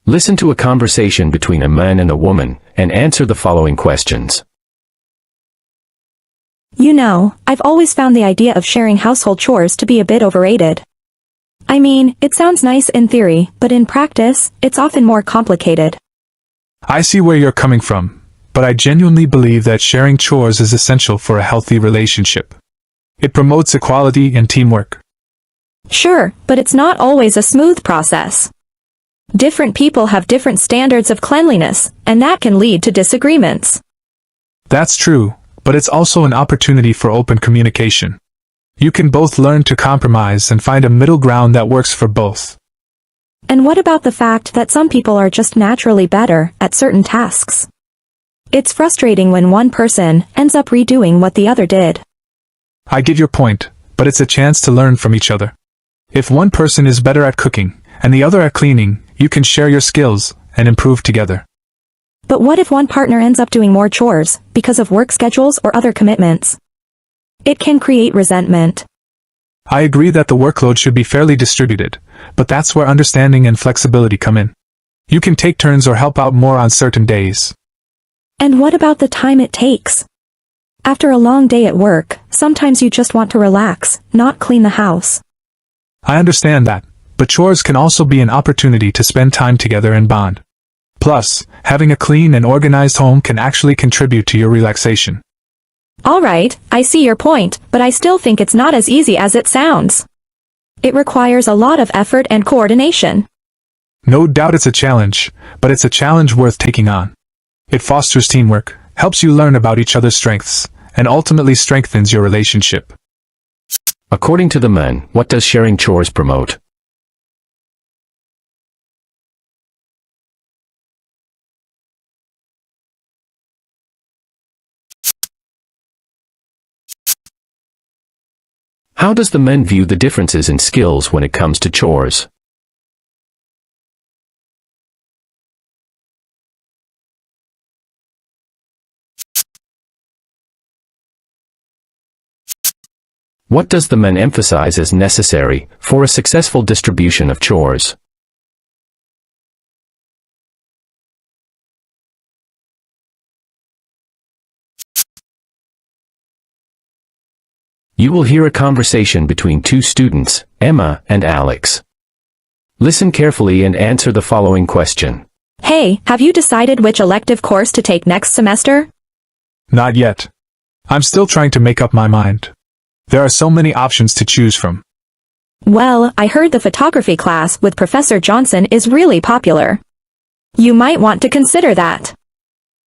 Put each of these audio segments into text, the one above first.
Listen to a conversation between a man and a woman, and answer the following questions. You know, I've always found the idea of sharing household chores to be a bit overrated. I mean, it sounds nice in theory, but in practice, it's often more complicated. I see where you're coming from, but I genuinely believe that sharing chores is essential for a healthy relationship. It promotes equality and teamwork. Sure, but it's not always a smooth process. Different people have different standards of cleanliness, and that can lead to disagreements. That's true, but it's also an opportunity for open communication. You can both learn to compromise and find a middle ground that works for both. And what about the fact that some people are just naturally better at certain tasks? It's frustrating when one person ends up redoing what the other did. I get your point, but it's a chance to learn from each other. If one person is better at cooking, and the other at cleaning, you can share your skills and improve together. But what if one partner ends up doing more chores because of work schedules or other commitments? It can create resentment. I agree that the workload should be fairly distributed, but that's where understanding and flexibility come in. You can take turns or help out more on certain days. And what about the time it takes? After a long day at work, sometimes you just want to relax, not clean the house. I understand that, but chores can also be an opportunity to spend time together and bond. Plus, having a clean and organized home can actually contribute to your relaxation. Alright, I see your point, but I still think it's not as easy as it sounds. It requires a lot of effort and coordination. No doubt it's a challenge, but it's a challenge worth taking on. It fosters teamwork, helps you learn about each other's strengths, and ultimately strengthens your relationship. According to the man, what does sharing chores promote? How does the man view the differences in skills when it comes to chores? What does the man emphasize as necessary for a successful distribution of chores? You will hear a conversation between two students, Emma and Alex. Listen carefully and answer the following question. Hey, have you decided which elective course to take next semester? Not yet. I'm still trying to make up my mind. There are so many options to choose from. Well, I heard the photography class with Professor Johnson is really popular. You might want to consider that.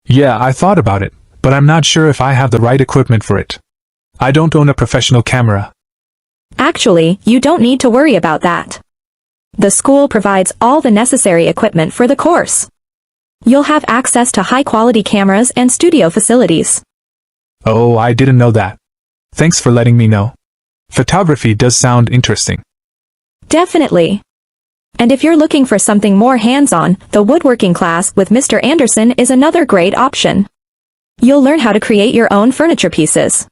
Yeah, I thought about it, but I'm not sure if I have the right equipment for it. I don't own a professional camera. Actually, you don't need to worry about that. The school provides all the necessary equipment for the course. You'll have access to high-quality cameras and studio facilities. Oh, I didn't know that. Thanks for letting me know. Photography does sound interesting. Definitely. And if you're looking for something more hands-on, the woodworking class with Mr. Anderson is another great option. You'll learn how to create your own furniture pieces.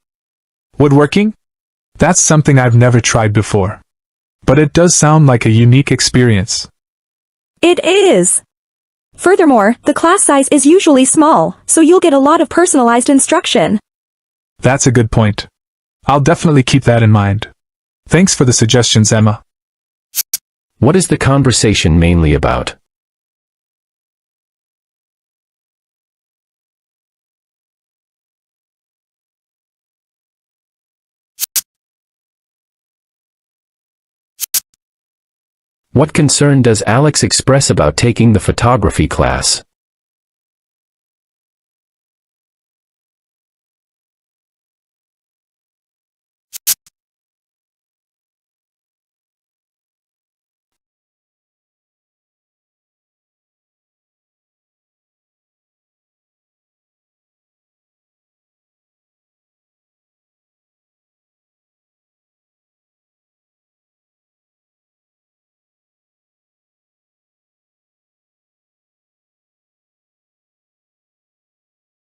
Woodworking? That's something I've never tried before. But it does sound like a unique experience. It is. Furthermore, the class size is usually small, so you'll get a lot of personalized instruction. That's a good point. I'll definitely keep that in mind. Thanks for the suggestions, Emma. What is the conversation mainly about? What concern does Alex express about taking the photography class?